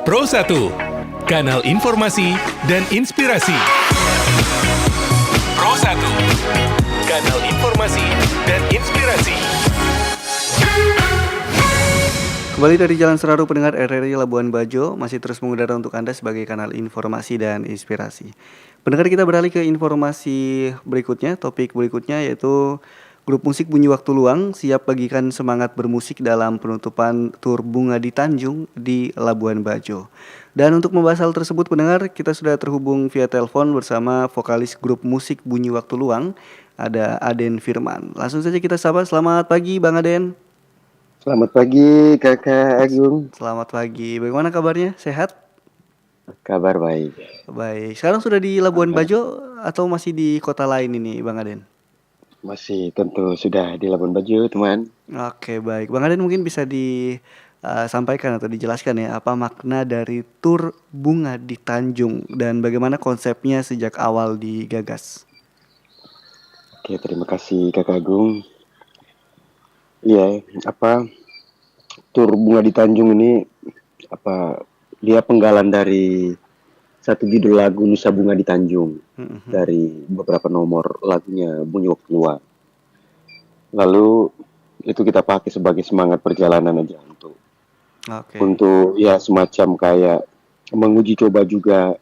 Pro 1, kanal informasi dan inspirasi. Pro 1, kanal informasi dan inspirasi. Kembali dari Jalan Seraru, pendengar RRI Labuan Bajo masih terus mengudara untuk Anda sebagai kanal informasi dan inspirasi. Pendengar, kita beralih ke informasi berikutnya. Topik berikutnya yaitu grup musik Bunyi Waktu Luang siap bagikan semangat bermusik dalam penutupan tur Bunga di Tanjung di Labuan Bajo. Dan untuk membahas hal tersebut, pendengar, kita sudah terhubung via telepon bersama vokalis grup musik Bunyi Waktu Luang, ada Aden Firman. Langsung saja kita sapa. Selamat pagi Bang Aden. Selamat pagi Kakak Agung. Selamat pagi. Bagaimana kabarnya? Sehat? Kabar baik. Baik. Sekarang sudah di Labuan Bajo atau masih di kota lain ini, Bang Aden? Masih tentu sudah di Labuan Bajo, teman. Oke, baik. Bang Aden mungkin bisa disampaikan atau dijelaskan ya, apa makna dari tur Bunga di Tanjung dan bagaimana konsepnya sejak awal digagas? Oke, terima kasih Kakak Agung. Iya, tur Bunga di Tanjung ini dia penggalan dari satu judul lagu Nusa Bunga di Tanjung dari beberapa nomor lagunya Bunyi Waktu Luang. Lalu itu kita pakai sebagai semangat perjalanan aja untuk ya semacam kayak menguji coba juga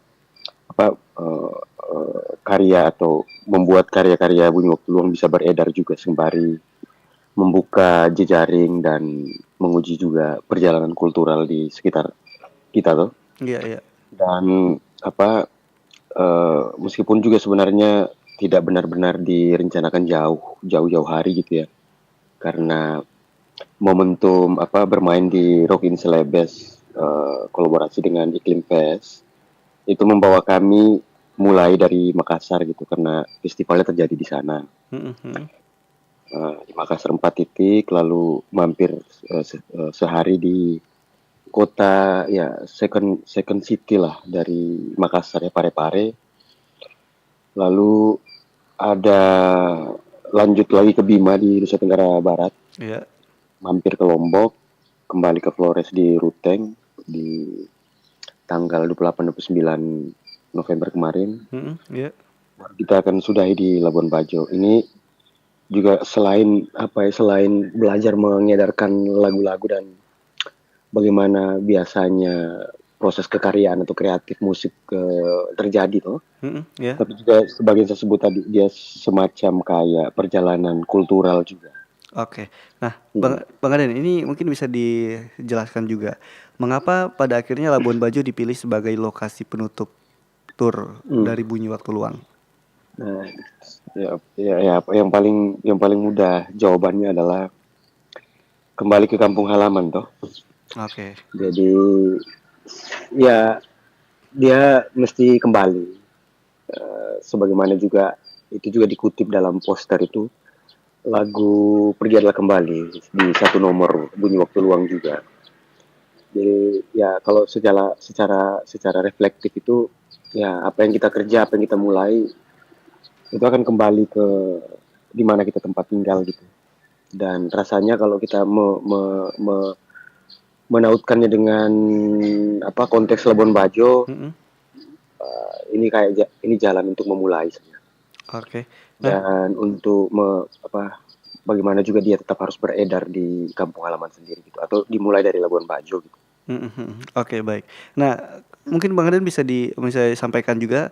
karya atau membuat karya-karya Bunyi Waktu Luang bisa beredar juga sembari membuka jejaring dan menguji juga perjalanan kultural di sekitar kita tuh. Iya. Dan meskipun juga sebenarnya tidak benar-benar direncanakan jauh-jauh hari gitu ya. Karena momentum bermain di Rock in Celebes kolaborasi dengan Iklim Fest itu membawa kami mulai dari Makassar gitu karena festivalnya terjadi di sana. Di Makassar 4 titik, lalu mampir sehari di kota ya second city lah dari Makassar ya, Parepare. Lalu ada lanjut lagi ke Bima di Nusa Tenggara Barat. Iya. Mampir ke Lombok, kembali ke Flores di Ruteng di tanggal 28-29 November kemarin. Iya. Kita akan sudahi di Labuan Bajo. Ini juga selain belajar mengedarkan lagu-lagu dan bagaimana biasanya proses kekaryaan atau kreatif musik terjadi tuh. Tapi juga sebagai saya sebut tadi, dia semacam kayak perjalanan kultural juga. Oke. Nah, Bang Aden, ini mungkin bisa dijelaskan juga mengapa pada akhirnya Labuan Bajo dipilih sebagai lokasi penutup tur dari Bunyi Waktu Luang? Nah, ya yang paling mudah jawabannya adalah kembali ke kampung halaman toh. Oke. Jadi ya dia mesti kembali. Sebagaimana juga itu juga dikutip dalam poster itu, lagu Pergi Adalah Kembali di satu nomor Bunyi Waktu Luang juga. Jadi ya kalau secara reflektif itu ya apa yang kita kerja, apa yang kita mulai itu akan kembali ke di mana kita tempat tinggal gitu. Dan rasanya kalau kita menautkannya dengan konteks Labuan Bajo, ini jalan untuk memulai sebenarnya. Oke. Dan untuk bagaimana juga dia tetap harus beredar di kampung halaman sendiri gitu, atau dimulai dari Labuan Bajo gitu. Oke, baik. Nah, mungkin Bang Aden bisa sampaikan juga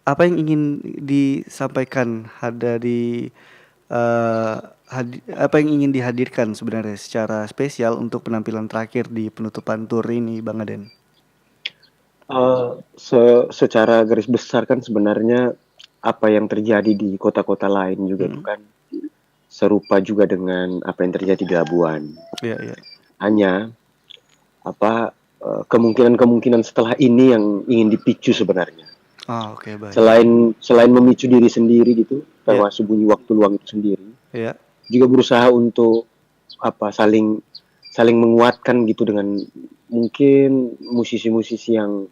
apa yang ingin disampaikan apa yang ingin dihadirkan sebenarnya secara spesial untuk penampilan terakhir di penutupan tur ini, Bang Aden? Secara garis besar kan sebenarnya apa yang terjadi di kota-kota lain juga itu kan serupa juga dengan apa yang terjadi di Labuan. Iya. Hanya kemungkinan setelah ini yang ingin dipicu sebenarnya. Oke, baik. Selain memicu diri sendiri gitu, termasuk Bunyi Waktu Luang itu sendiri. Iya. Juga berusaha untuk saling menguatkan gitu dengan mungkin musisi-musisi yang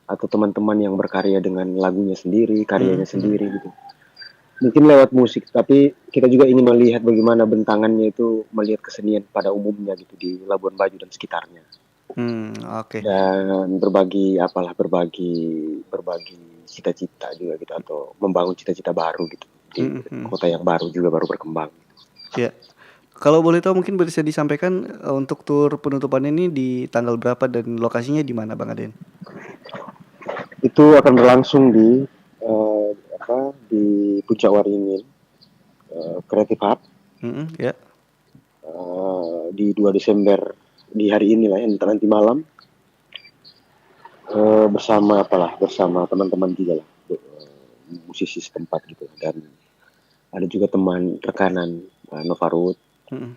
atau teman-teman yang berkarya dengan lagunya sendiri, karyanya sendiri gitu. Mungkin lewat musik, tapi kita juga ingin melihat bagaimana bentangannya itu melihat kesenian pada umumnya gitu di Labuan Bajo dan sekitarnya. Oke. dan berbagi cita-cita juga gitu atau membangun cita-cita baru gitu di Mhm mhm. kota yang baru juga baru berkembang. Iya. Kalau boleh tahu mungkin bisa disampaikan, untuk tur penutupan ini di tanggal berapa dan lokasinya di mana Bang Aden? Itu akan berlangsung eh, di Puncak Waringin Creative Hub Ya. di 2 Desember di hari ini lah ya, nanti malam bersama teman-teman juga lah musisi setempat gitu dan ada juga teman rekanan Novarut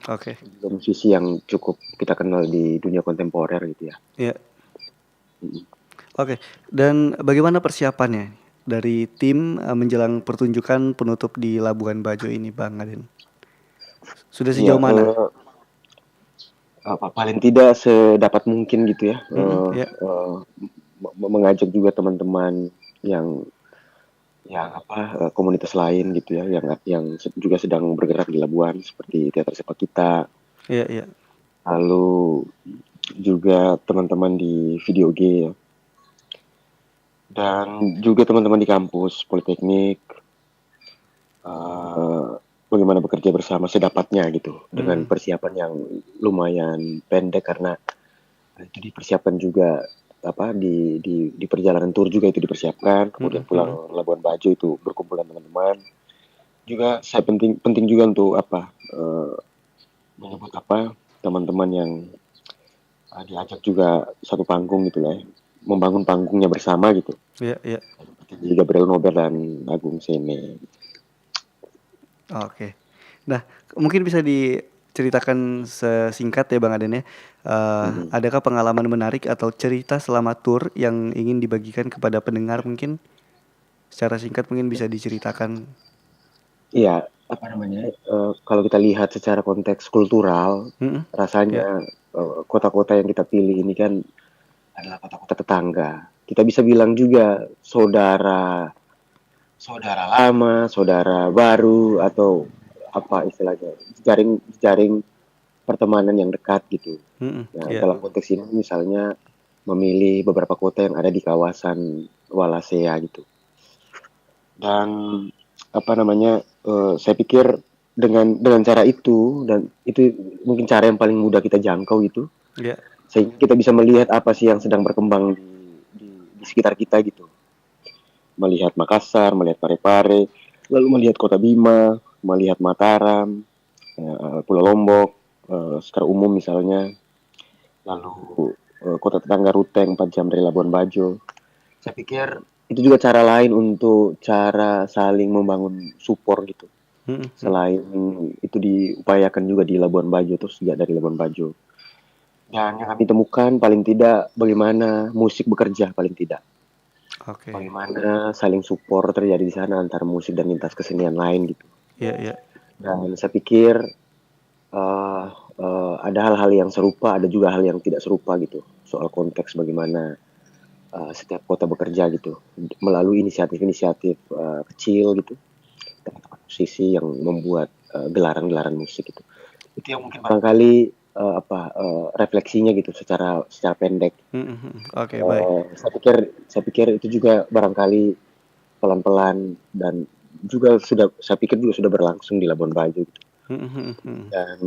Oke. juga musisi yang cukup kita kenal di dunia kontemporer gitu ya. Iya. Oke, dan bagaimana persiapannya dari tim, menjelang pertunjukan penutup di Labuan Bajo ini Bang Aden? Sudah Iya, sejauh mana? paling tidak sedapat mungkin gitu ya, Ya. mengajak juga teman-teman yang komunitas lain gitu ya, yang juga sedang bergerak di Labuan seperti Teater Sepak Kita, Iya iya. lalu juga teman-teman di Video G ya, dan juga teman-teman di kampus Politeknik, eee, bagaimana bekerja bersama sedapatnya gitu, dengan Mhm. persiapan yang lumayan pendek karena itu dipersiapkan juga di perjalanan tur juga itu dipersiapkan, kemudian Mhm mhm. pulang Labuan Bajo itu berkumpul dengan teman-teman. Juga saya penting penting juga untuk menyebut teman-teman yang diajak juga satu panggung gitu lah ya, membangun panggungnya bersama gitu. Iya iya. Seperti Gabriel Nober dan Agung Sene. Oke. Nah, mungkin bisa diceritakan sesingkat ya Bang Aden ya, Mhm. adakah pengalaman menarik atau cerita selama tur yang ingin dibagikan kepada pendengar mungkin? Secara singkat mungkin bisa diceritakan. Iya, kalau kita lihat secara konteks kultural, Mhm. Iya. rasanya kota-kota yang kita pilih ini kan adalah kota-kota tetangga. Kita bisa bilang juga saudara saudara lama, saudara baru, atau apa istilahnya, jaring jaring pertemanan yang dekat gitu. Nah, Iya. dalam konteks ini misalnya memilih beberapa kota yang ada di kawasan Wallacea gitu. Dan saya pikir dengan cara itu dan itu mungkin cara yang paling mudah kita jangkau gitu, Iya. sehingga kita bisa melihat apa sih yang sedang berkembang di sekitar kita gitu. Melihat Makassar, melihat Parepare, lalu melihat Kota Bima, melihat Mataram, Pulau Lombok, secara umum misalnya, lalu kota tetangga Ruteng 4 jam dari Labuan Bajo. Saya pikir itu juga cara lain untuk cara saling membangun support gitu. Mhm mhm. Selain itu diupayakan juga di Labuan Bajo, terus juga dari Labuan Bajo. Dan yang kami temukan paling tidak bagaimana musik bekerja paling tidak. Oke. Bagaimana saling support terjadi di sana antara musik dan lintas kesenian lain gitu. Iya iya. Dan saya pikir ada hal-hal yang serupa, ada juga hal yang tidak serupa gitu. Soal konteks bagaimana setiap kota bekerja gitu melalui inisiatif-inisiatif kecil gitu, teman-teman musisi yang membuat gelaran-gelaran musik gitu. Itu yang mungkin barangkali refleksinya gitu secara secara pendek. Mhm mhm. Oke, baik. Saya pikir itu juga barangkali pelan-pelan dan juga saya pikir juga sudah berlangsung di Labuan Bajo gitu. Mhm mhm mhm. Dan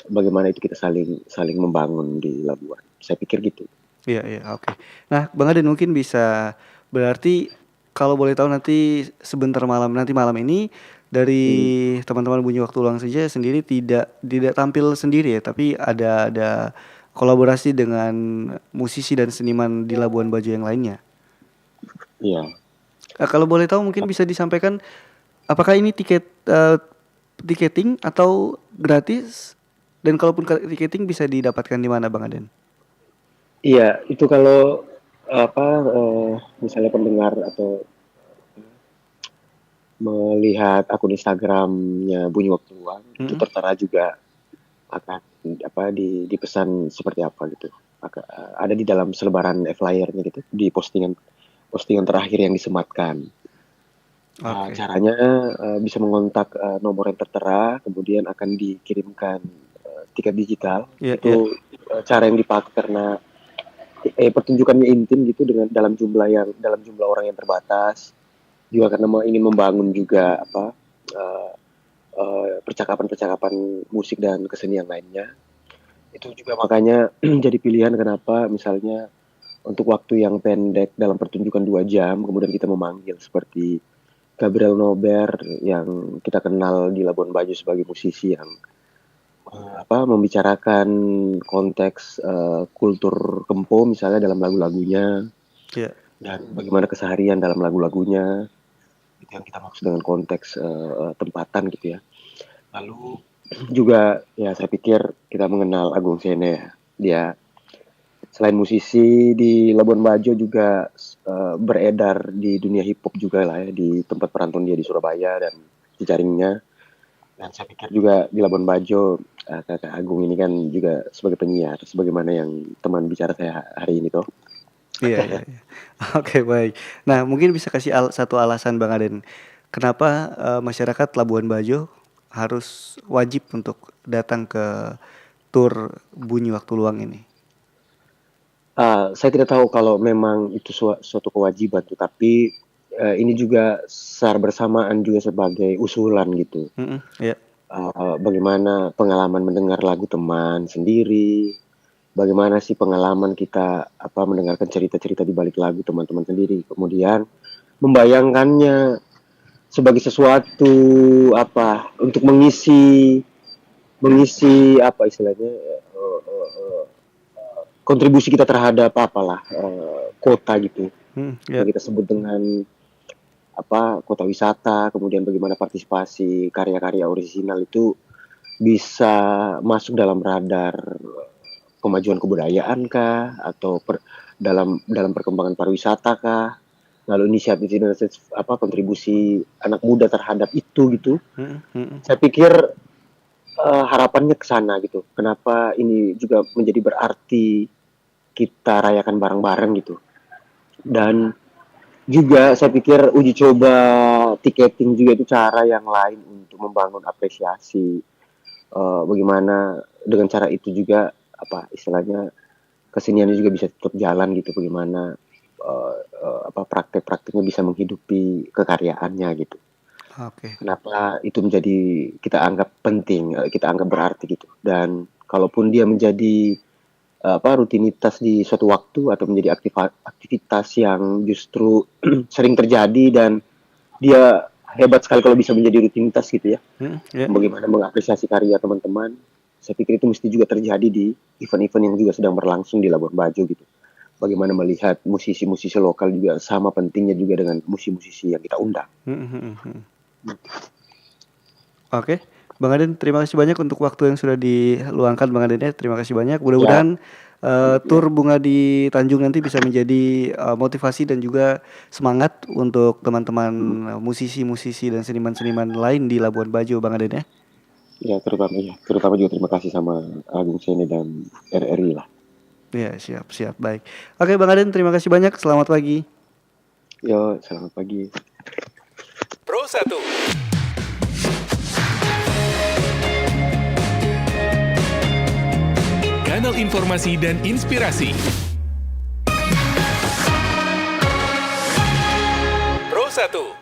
bagaimana itu kita saling saling membangun di Labuan. Saya pikir gitu. Iya iya, oke. Nah, Bang Adin mungkin bisa berarti kalau boleh tahu nanti sebentar nanti malam ini dari Hmm. teman-teman Bunyi Waktu Luang Senja sendiri tidak tidak tampil sendiri ya, tapi ada kolaborasi dengan musisi dan seniman di Labuan Bajo yang lainnya. Iya. Kalau boleh tahu mungkin bisa disampaikan apakah ini tiketing atau gratis? Dan kalaupun tiketing bisa didapatkan di mana Bang Aden? Iya, itu kalau misalnya pendengar atau melihat akun Instagramnya Bunyi Waktu Luang, itu Mhm. tertera juga akan dipesan seperti apa gitu. Ada di dalam selebaran flyernya gitu, di postingan postingan terakhir yang disematkan. Oke. Caranya bisa mengontak nomor yang tertera, kemudian akan dikirimkan tiket digital. Iya iya. Itu cara yang dipakai karena pertunjukannya intim gitu dengan dalam jumlah orang yang terbatas. Juga karena ingin membangun juga percakapan-percakapan musik dan kesenian lainnya. Itu juga makanya jadi pilihan kenapa misalnya untuk waktu yang pendek dalam pertunjukan 2 jam, kemudian kita memanggil seperti Gabriel Nober yang kita kenal di Labuan Bajo sebagai musisi yang membicarakan konteks kultur Kempo misalnya dalam lagu-lagunya Iya. dan bagaimana keseharian dalam lagu-lagunya. Itu yang kita maksud dengan konteks tempatan gitu ya. Lalu juga ya saya pikir kita mengenal Agung Sene ya. Dia selain musisi di Labuan Bajo juga beredar di dunia hip hop juga lah ya, di tempat perantauan dia di Surabaya dan jejaringnya. Dan saya pikir juga di Labuan Bajo Kakak Agung ini kan juga sebagai penyiar, sebagaimana yang teman bicara saya hari ini toh. Iya, iya, iya. Oke, baik. Nah, mungkin bisa kasih satu alasan Bang Aden, kenapa masyarakat Labuan Bajo harus wajib untuk datang ke tur Bunyi Waktu Luang ini? Saya tidak tahu kalau memang itu suatu kewajiban, tetapi ini juga secara bersamaan juga sebagai usulan gitu. Iya. Bagaimana pengalaman mendengar lagu teman sendiri, bagaimana sih pengalaman kita mendengarkan cerita-cerita di balik lagu teman-teman sendiri, kemudian membayangkannya sebagai sesuatu untuk mengisi istilahnya kontribusi kita terhadap kota gitu. Iya. Yang kita sebut dengan kota wisata, kemudian bagaimana partisipasi karya-karya orisinal itu bisa masuk dalam radar kemajuan kebudayaan kah, atau dalam perkembangan pariwisata kah, lalu inisiatif kontribusi anak muda terhadap itu gitu. Saya pikir harapannya ke sana gitu. Kenapa ini juga menjadi berarti kita rayakan bareng-bareng gitu. Dan juga saya pikir uji coba tiketing juga itu cara yang lain untuk membangun apresiasi. Bagaimana dengan cara itu juga istilahnya keseniannya juga bisa tetap jalan gitu. Bagaimana praktek-prakteknya bisa menghidupi kekaryaannya gitu. Oke. Kenapa itu menjadi kita anggap penting, kita anggap berarti gitu. Dan kalaupun dia menjadi rutinitas di suatu waktu atau menjadi aktivitas yang justru sering terjadi dan dia hebat sekali kalau bisa menjadi rutinitas gitu ya. Yeah. Bagaimana mengapresiasi karya teman-teman, saya pikir itu mesti juga terjadi di event-event yang juga sedang berlangsung di Labuan Bajo gitu. Bagaimana melihat musisi-musisi lokal juga sama pentingnya juga dengan musisi-musisi yang kita undang. Oke, Bang Aden, terima kasih banyak untuk waktu yang sudah diluangkan Bang Aden ya. Terima kasih banyak. Mudah-mudahan tur bunga di Tanjung nanti bisa menjadi motivasi dan juga semangat untuk teman-teman musisi-musisi dan seniman-seniman lain di Labuan Bajo, Bang Aden ya. Ya, terutama juga terima kasih sama Agung Sene dan RRI lah. Ya, siap, baik. Oke, Bang Aden, terima kasih banyak. Selamat pagi. Yo, selamat pagi. Pro 1. Kanal informasi dan inspirasi. Pro 1.